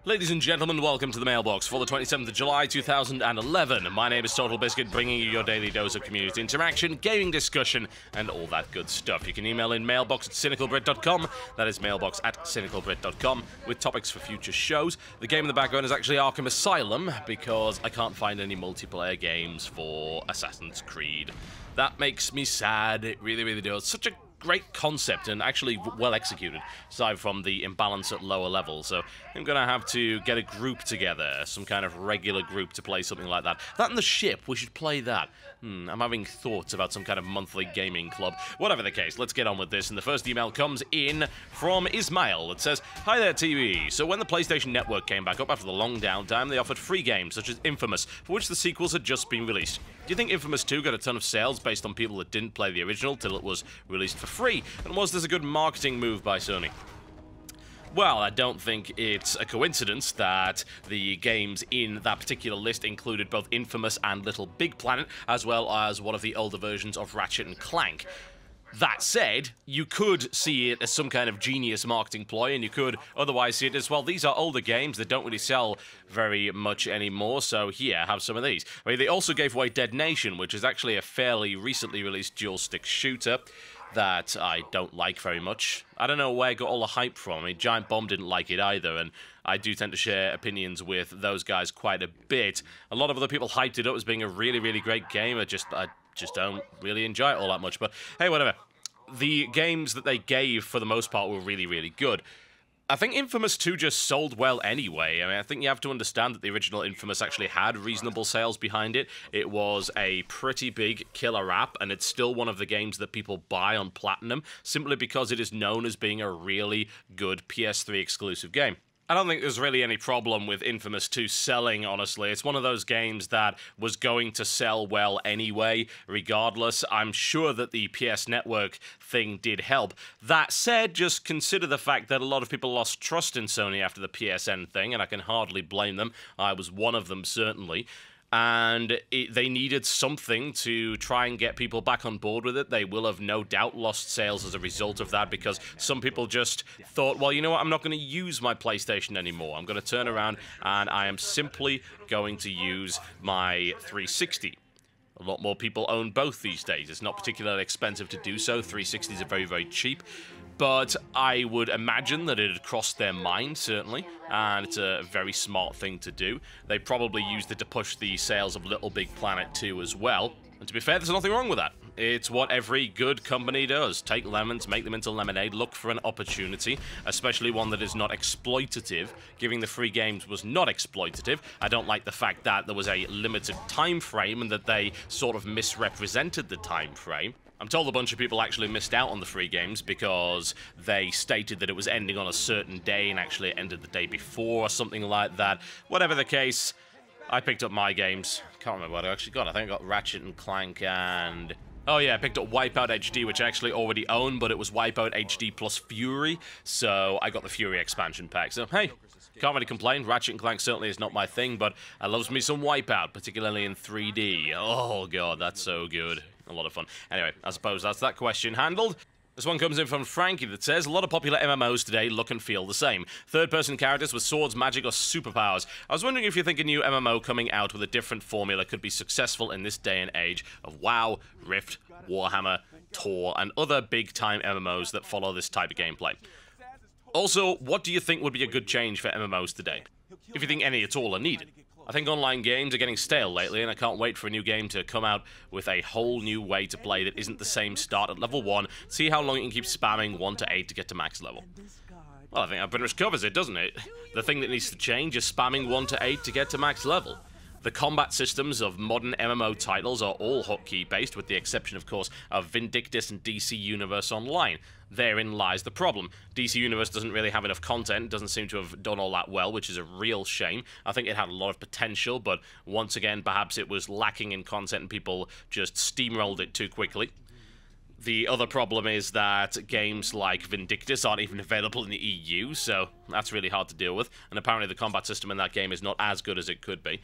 Ladies and gentlemen, welcome to the Mailbox for the 27th of July 2011. My name is Totalbiscuit, bringing you your daily dose of community interaction, gaming discussion, and all that good stuff. You can email in mailbox@cynicalbrit.com, that is mailbox@cynicalbrit.com, with topics for future shows. The game in the background is actually Arkham Asylum, because I can't find any multiplayer games for Assassin's Creed. That makes me sad, it really, really does. Such a great concept and actually well executed, aside from the imbalance at lower levels. So I'm going to have to get a group together, some kind of regular group to play something like that. That and the ship, we should play that. I'm having thoughts about some kind of monthly gaming club. Whatever the case, let's get on with this. And the first email comes in from Ismail. It says, "Hi there, TV. So when the PlayStation Network came back up after the long downtime, they offered free games such as Infamous, for which the sequels had just been released. Do you think Infamous 2 got a ton of sales based on people that didn't play the original till it was released for free? And was this a good marketing move by Sony?" Well, I don't think it's a coincidence that the games in that particular list included both Infamous and Little Big Planet, as well as one of the older versions of Ratchet and Clank. That said, you could see it as some kind of genius marketing ploy, and you could otherwise see it as, well, these are older games that don't really sell very much anymore, so here, have some of these. I mean, they also gave away Dead Nation, which is actually a fairly recently released dual-stick shooter that I don't like very much. I don't know where I got all the hype from. I mean, Giant Bomb didn't like it either, and I do tend to share opinions with those guys quite a bit. A lot of other people hyped it up as being a really, really great game. I just don't really enjoy it all that much, but hey, whatever. The games that they gave, for the most part, were really, really good. I think Infamous 2 just sold well anyway. I mean, I think you have to understand that the original Infamous actually had reasonable sales behind it. It was a pretty big killer app, and it's still one of the games that people buy on Platinum, simply because it is known as being a really good PS3 exclusive game. I don't think there's really any problem with Infamous 2 selling, honestly. It's one of those games that was going to sell well anyway, regardless. I'm sure that the PS Network thing did help. That said, just consider the fact that a lot of people lost trust in Sony after the PSN thing, and I can hardly blame them. I was one of them, certainly. And they needed something to try and get people back on board with it. They will have no doubt lost sales as a result of that, because some people just thought, well, you know what, I'm not going to use my PlayStation anymore. I'm going to turn around and I am simply going to use my 360. A lot more people own both these days. It's not particularly expensive to do so. 360s are very, very cheap. But I would imagine that it had crossed their mind, certainly, and it's a very smart thing to do. They probably used it to push the sales of Little Big Planet 2 as well. And to be fair, there's nothing wrong with that. It's what every good company does. Take lemons, make them into lemonade, look for an opportunity, especially one that is not exploitative. Giving the free games was not exploitative. I don't like the fact that there was a limited time frame and that they sort of misrepresented the time frame. I'm told a bunch of people actually missed out on the free games because they stated that it was ending on a certain day and actually it ended the day before or something like that. Whatever the case, I picked up my games. Can't remember what I actually got. I think I got Ratchet and Clank and... oh yeah, I picked up Wipeout HD, which I actually already owned, but it was Wipeout HD plus Fury, so I got the Fury expansion pack. So, hey, can't really complain. Ratchet and Clank certainly is not my thing, but I loves me some Wipeout, particularly in 3D. Oh god, that's so good. A lot of fun. Anyway, I suppose that's that question handled. This one comes in from Frankie that says, "A lot of popular MMOs today look and feel the same. Third-person characters with swords, magic, or superpowers. I was wondering if you think a new MMO coming out with a different formula could be successful in this day and age of WoW, Rift, Warhammer, Tor, and other big-time MMOs that follow this type of gameplay. Also, what do you think would be a good change for MMOs today? If you think any at all are needed. I think online games are getting stale lately, and I can't wait for a new game to come out with a whole new way to play that isn't the same start at level 1, see how long you can keep spamming 1 to 8 to get to max level." Well, I think that pretty much covers it, doesn't it? The thing that needs to change is spamming 1 to 8 to get to max level. The combat systems of modern MMO titles are all hotkey-based, with the exception, of course, of Vindictus and DC Universe Online. Therein lies the problem. DC Universe doesn't really have enough content, doesn't seem to have done all that well, which is a real shame. I think it had a lot of potential, but once again, perhaps it was lacking in content and people just steamrolled it too quickly. The other problem is that games like Vindictus aren't even available in the EU, so that's really hard to deal with, and apparently the combat system in that game is not as good as it could be.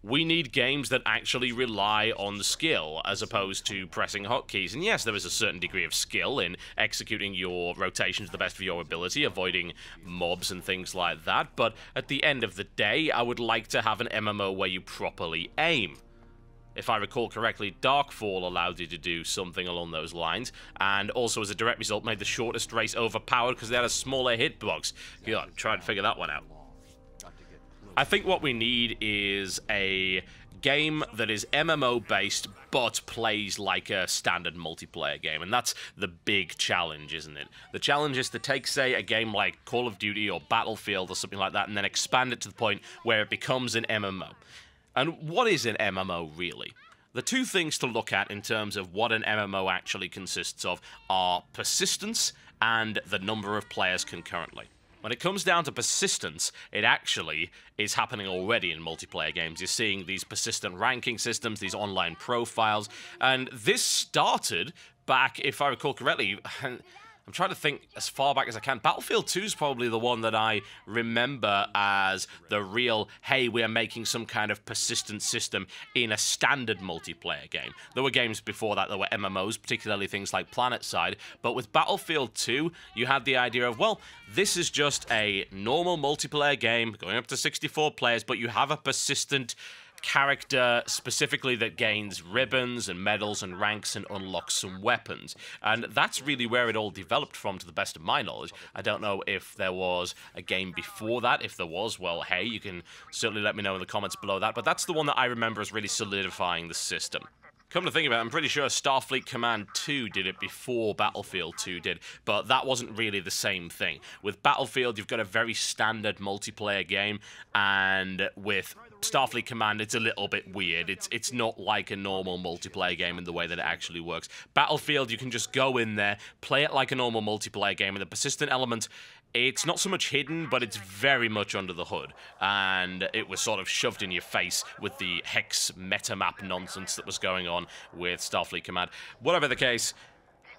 We need games that actually rely on skill as opposed to pressing hotkeys. And yes, there is a certain degree of skill in executing your rotations to the best of your ability, avoiding mobs and things like that, but at the end of the day, I would like to have an MMO where you properly aim. If I recall correctly, Darkfall allowed you to do something along those lines, and also as a direct result made the shortest race overpowered because they had a smaller hitbox. Yeah, try and figure that one out. I think what we need is a game that is MMO-based, but plays like a standard multiplayer game, and that's the big challenge, isn't it? The challenge is to take, say, a game like Call of Duty or Battlefield or something like that, and then expand it to the point where it becomes an MMO. And what is an MMO, really? The two things to look at in terms of what an MMO actually consists of are persistence and the number of players concurrently. When it comes down to persistence, it actually is happening already in multiplayer games. You're seeing these persistent ranking systems, these online profiles, and this started back, if I recall correctly, I'm trying to think as far back as I can. Battlefield 2 is probably the one that I remember as the real, hey, we're making some kind of persistent system in a standard multiplayer game. There were games before that were MMOs, particularly things like PlanetSide, but with Battlefield 2, you had the idea of, well, this is just a normal multiplayer game going up to 64 players, but you have a persistent character specifically that gains ribbons and medals and ranks and unlocks some weapons. And that's really where it all developed from, to the best of my knowledge. I don't know if there was a game before that. If there was, well, hey, you can certainly let me know in the comments below that. But that's the one that I remember as really solidifying the system. Come to think of it, I'm pretty sure Starfleet Command 2 did it before Battlefield 2 did, but that wasn't really the same thing. With Battlefield, you've got a very standard multiplayer game, and with Starfleet Command, it's a little bit weird. It's not like a normal multiplayer game in the way that it actually works. Battlefield, you can just go in there, play it like a normal multiplayer game, and the persistent element, it's not so much hidden, but it's very much under the hood, and it was sort of shoved in your face with the Hex metamap nonsense that was going on with Starfleet Command. Whatever the case,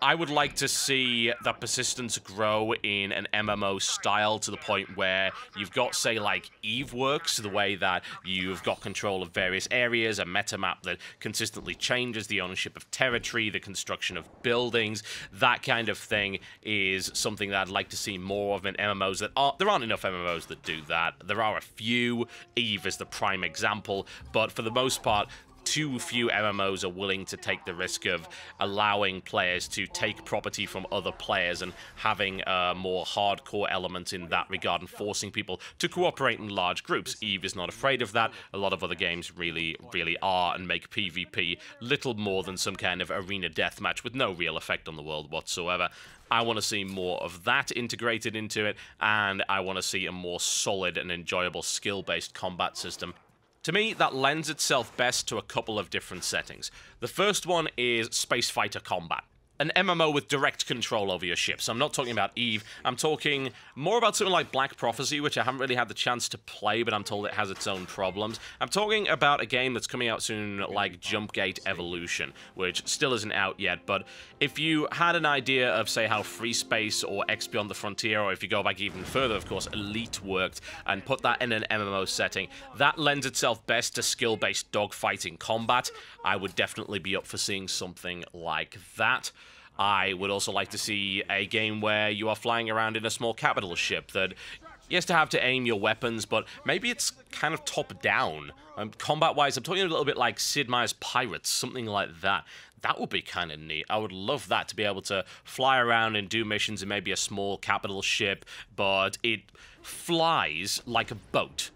I would like to see that persistence grow in an MMO style to the point where you've got, say, like EVE works, the way that you've got control of various areas, a meta-map that consistently changes, the ownership of territory, the construction of buildings. That kind of thing is something that I'd like to see more of in MMOs. There aren't enough MMOs that do that. There are a few. EVE is the prime example, but for the most part, too few MMOs are willing to take the risk of allowing players to take property from other players and having a more hardcore element in that regard and forcing people to cooperate in large groups. EVE is not afraid of that. A lot of other games really are and make PvP little more than some kind of arena deathmatch with no real effect on the world whatsoever. I want to see more of that integrated into it, and I want to see a more solid and enjoyable skill-based combat system. To me, that lends itself best to a couple of different settings. The first one is space fighter combat. An MMO with direct control over your ships. I'm not talking about EVE, I'm talking more about something like Black Prophecy, which I haven't really had the chance to play, but I'm told it has its own problems. I'm talking about a game that's coming out soon like Jumpgate Evolution, which still isn't out yet, but if you had an idea of, say, how Free Space or X Beyond the Frontier, or if you go back even further, of course, Elite worked, and put that in an MMO setting, that lends itself best to skill-based dogfighting combat. I would definitely be up for seeing something like that. I would also like to see a game where you are flying around in a small capital ship that, yes, to have to aim your weapons, but maybe it's kind of top-down. Combat-wise, I'm talking a little bit like Sid Meier's Pirates, something like that. That would be kind of neat. I would love that, to be able to fly around and do missions in maybe a small capital ship, but it flies like a boat.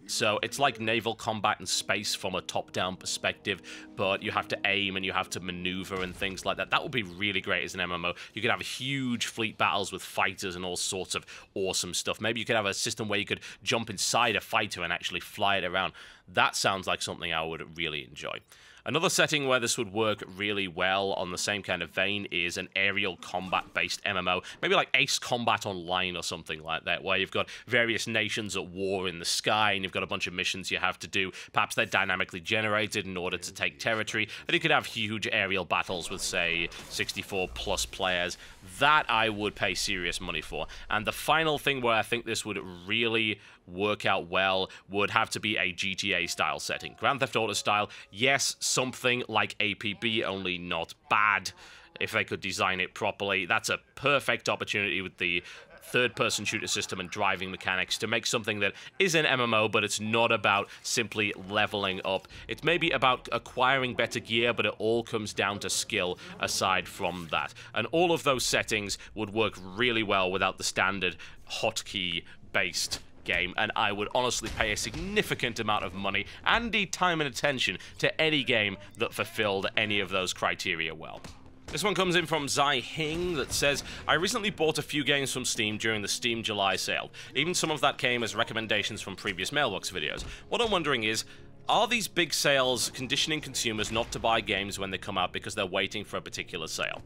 So it's like naval combat in space from a top-down perspective, but you have to aim and you have to maneuver and things like that. That would be really great as an MMO. You could have huge fleet battles with fighters and all sorts of awesome stuff. Maybe you could have a system where you could jump inside a fighter and actually fly it around. That sounds like something I would really enjoy. Another setting where this would work really well on the same kind of vein is an aerial combat-based MMO, maybe like Ace Combat Online or something like that, where you've got various nations at war in the sky, and you've got a bunch of missions you have to do. Perhaps they're dynamically generated in order to take territory, and you could have huge aerial battles with, say, 64-plus players. That I would pay serious money for. And the final thing where I think this would really work out well would have to be a GTA-style setting. Grand Theft Auto style, yes, something like APB, only not bad. If they could design it properly, that's a perfect opportunity with the third-person shooter system and driving mechanics to make something that is an MMO, but it's not about simply leveling up. It's maybe about acquiring better gear, but it all comes down to skill aside from that. And all of those settings would work really well without the standard hotkey-based game, and I would honestly pay a significant amount of money and indeed time and attention to any game that fulfilled any of those criteria well. This one comes in from Zai Hing that says, I recently bought a few games from Steam during the Steam July sale. Even some of that came as recommendations from previous Mailbox videos. What I'm wondering is, are these big sales conditioning consumers not to buy games when they come out because they're waiting for a particular sale?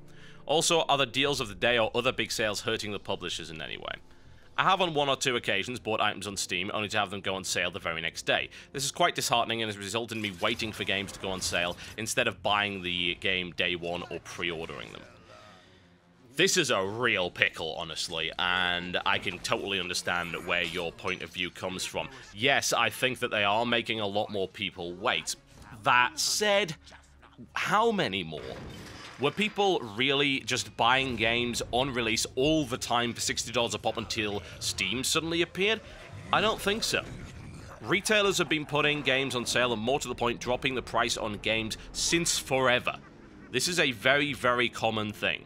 Also, are the deals of the day or other big sales hurting the publishers in any way? I have on one or two occasions bought items on Steam, only to have them go on sale the very next day. This is quite disheartening and has resulted in me waiting for games to go on sale instead of buying the game day one or pre-ordering them. This is a real pickle, honestly, and I can totally understand where your point of view comes from. Yes, I think that they are making a lot more people wait. That said, how many more? Were people really just buying games on release all the time for $60 a pop until Steam suddenly appeared? I don't think so. Retailers have been putting games on sale and, more to the point, dropping the price on games since forever. This is a very, very common thing.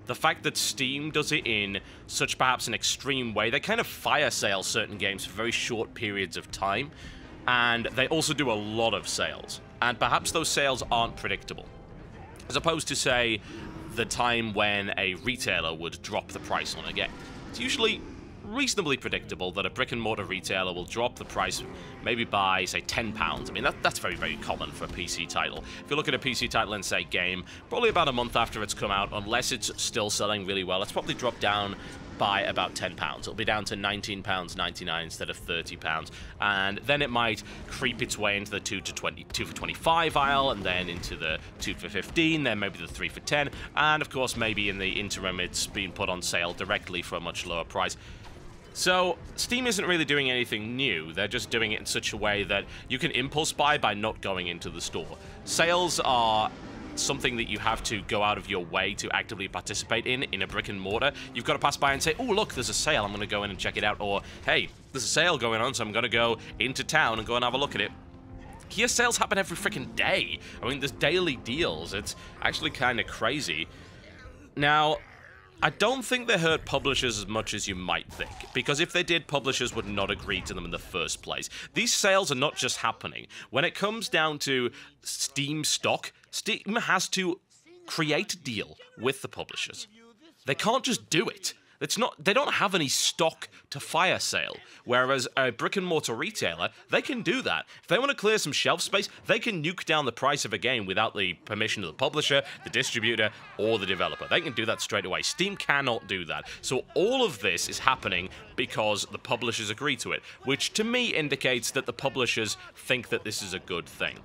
The fact that Steam does it in such perhaps an extreme way, they kind of fire sale certain games for very short periods of time, and they also do a lot of sales. And perhaps those sales aren't predictable. As opposed to, say, the time when a retailer would drop the price on a game. It's usually reasonably predictable that a brick-and-mortar retailer will drop the price maybe by, say, £10. I mean, that's very, very common for a PC title. If you look at a PC title and, say, game, probably about a month after it's come out, unless it's still selling really well, it's probably dropped down by about £10. It'll be down to £19.99 instead of £30, and then it might creep its way into the 2 for $25 aisle, and then into the 2 for $15, then maybe the 3 for $10, and of course maybe in the interim it's been put on sale directly for a much lower price. So Steam isn't really doing anything new, they're just doing it in such a way that you can impulse buy by not going into the store. Sales are something that you have to go out of your way to actively participate in a brick and mortar. You've got to pass by and say, oh, look, there's a sale, I'm going to go in and check it out, or, hey, there's a sale going on, so I'm going to go into town and go and have a look at it. Here, sales happen every freaking day. I mean, there's daily deals. It's actually kind of crazy. Now, I don't think they hurt publishers as much as you might think, because if they did, publishers would not agree to them in the first place. These sales are not just happening. When it comes down to Steam stock, Steam has to create a deal with the publishers. They can't just do it. They don't have any stock to fire sale, whereas a brick-and-mortar retailer, they can do that. If they want to clear some shelf space, they can nuke down the price of a game without the permission of the publisher, the distributor, or the developer. They can do that straight away. Steam cannot do that. So all of this is happening because the publishers agree to it, which to me indicates that the publishers think that this is a good thing.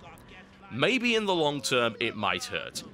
Maybe in the long term, it might hurt.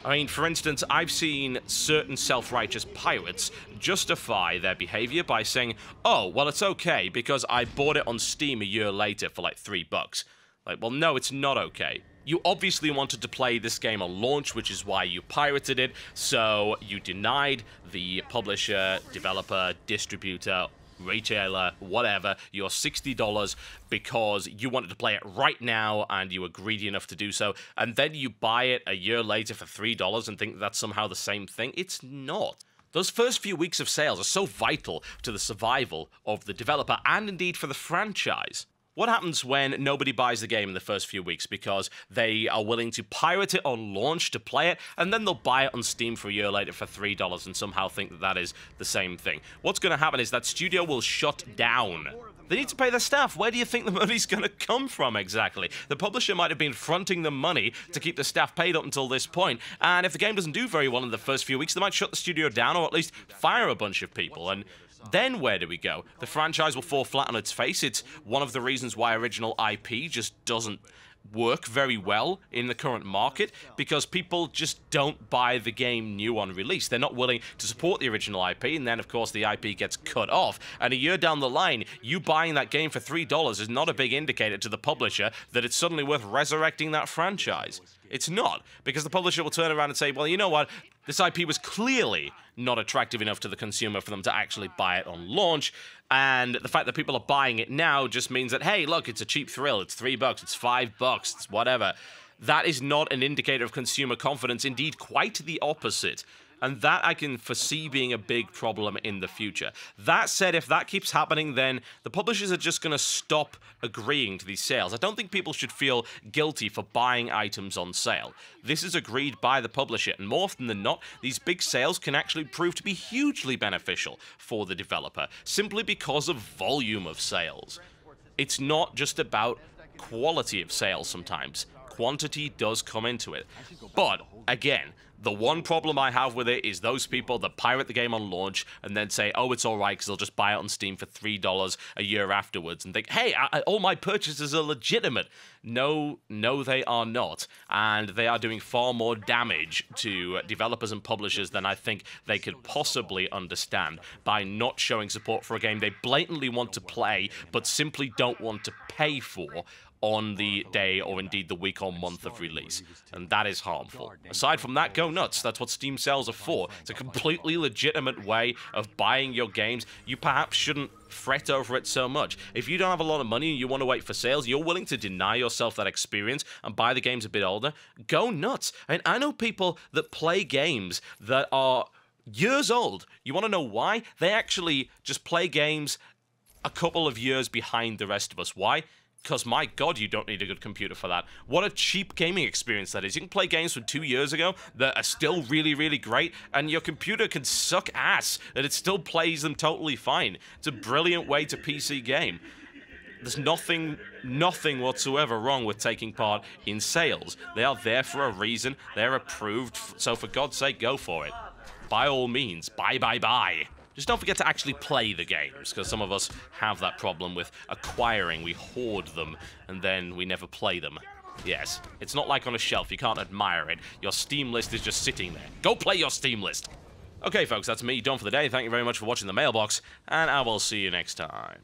I mean, for instance, I've seen certain self-righteous pirates justify their behavior by saying, oh, well, it's okay because I bought it on Steam a year later for like $3. Like, well, no, it's not okay. You obviously wanted to play this game on launch, which is why you pirated it, so you denied the publisher, developer, distributor, retailer, whatever, your $60 because you wanted to play it right now and you were greedy enough to do so, and then you buy it a year later for $3 and think that's somehow the same thing. It's not. Those first few weeks of sales are so vital to the survival of the developer and indeed for the franchise. What happens when nobody buys the game in the first few weeks because they are willing to pirate it on launch to play it, and then they'll buy it on Steam for a year later for $3 and somehow think that that is the same thing? What's going to happen is that studio will shut down They need to pay their staff. Where do you think the money's going to come from exactly? The publisher might have been fronting the money to keep the staff paid up until this point, and if the game doesn't do very well in the first few weeks, they might shut the studio down or at least fire a bunch of people, and then where do we go? The franchise will fall flat on its face. It's one of the reasons why original IP just doesn't work very well in the current market, because people just don't buy the game new on release. They're not willing to support the original IP, and then of course the IP gets cut off, and a year down the line, you buying that game for $3 is not a big indicator to the publisher that it's suddenly worth resurrecting that franchise. It's not, because the publisher will turn around and say, well, you know what, this IP was clearly not attractive enough to the consumer for them to actually buy it on launch, and the fact that people are buying it now just means that, hey, look, it's a cheap thrill, it's $3, it's $5, it's whatever. That is not an indicator of consumer confidence, indeed quite the opposite. And that I can foresee being a big problem in the future. That said, if that keeps happening, then the publishers are just going to stop agreeing to these sales. I don't think people should feel guilty for buying items on sale. This is agreed by the publisher, and more often than not, these big sales can actually prove to be hugely beneficial for the developer, simply because of volume of sales. It's not just about quality of sales sometimes. Quantity does come into it. But, again, the one problem I have with it is those people that pirate the game on launch and then say, oh, it's alright because they'll just buy it on Steam for $3 a year afterwards and think, hey, all my purchases are legitimate. No, they are not. And they are doing far more damage to developers and publishers than I think they could possibly understand by not showing support for a game they blatantly want to play but simply don't want to pay for on the day or indeed the week or month of release, and that is harmful. Aside from that, go nuts. That's what Steam sales are for. It's a completely legitimate way of buying your games. You perhaps shouldn't fret over it so much. If you don't have a lot of money and you want to wait for sales, you're willing to deny yourself that experience and buy the games a bit older, go nuts. And I know people that play games that are years old. You want to know why? They actually just play games a couple of years behind the rest of us. Why? Because, my God, you don't need a good computer for that. What a cheap gaming experience that is. You can play games from 2 years ago that are still really, really great, and your computer can suck ass, and it still plays them totally fine. It's a brilliant way to PC game. There's nothing whatsoever wrong with taking part in sales. They are there for a reason. They're approved, so for God's sake, go for it. By all means, buy. Just don't forget to actually play the games, because some of us have that problem with acquiring. We hoard them, and then we never play them. Yes, it's not like on a shelf. You can't admire it. Your Steam list is just sitting there. Go play your Steam list! Okay, folks, that's me done for the day. Thank you very much for watching the Mailbox, and I will see you next time.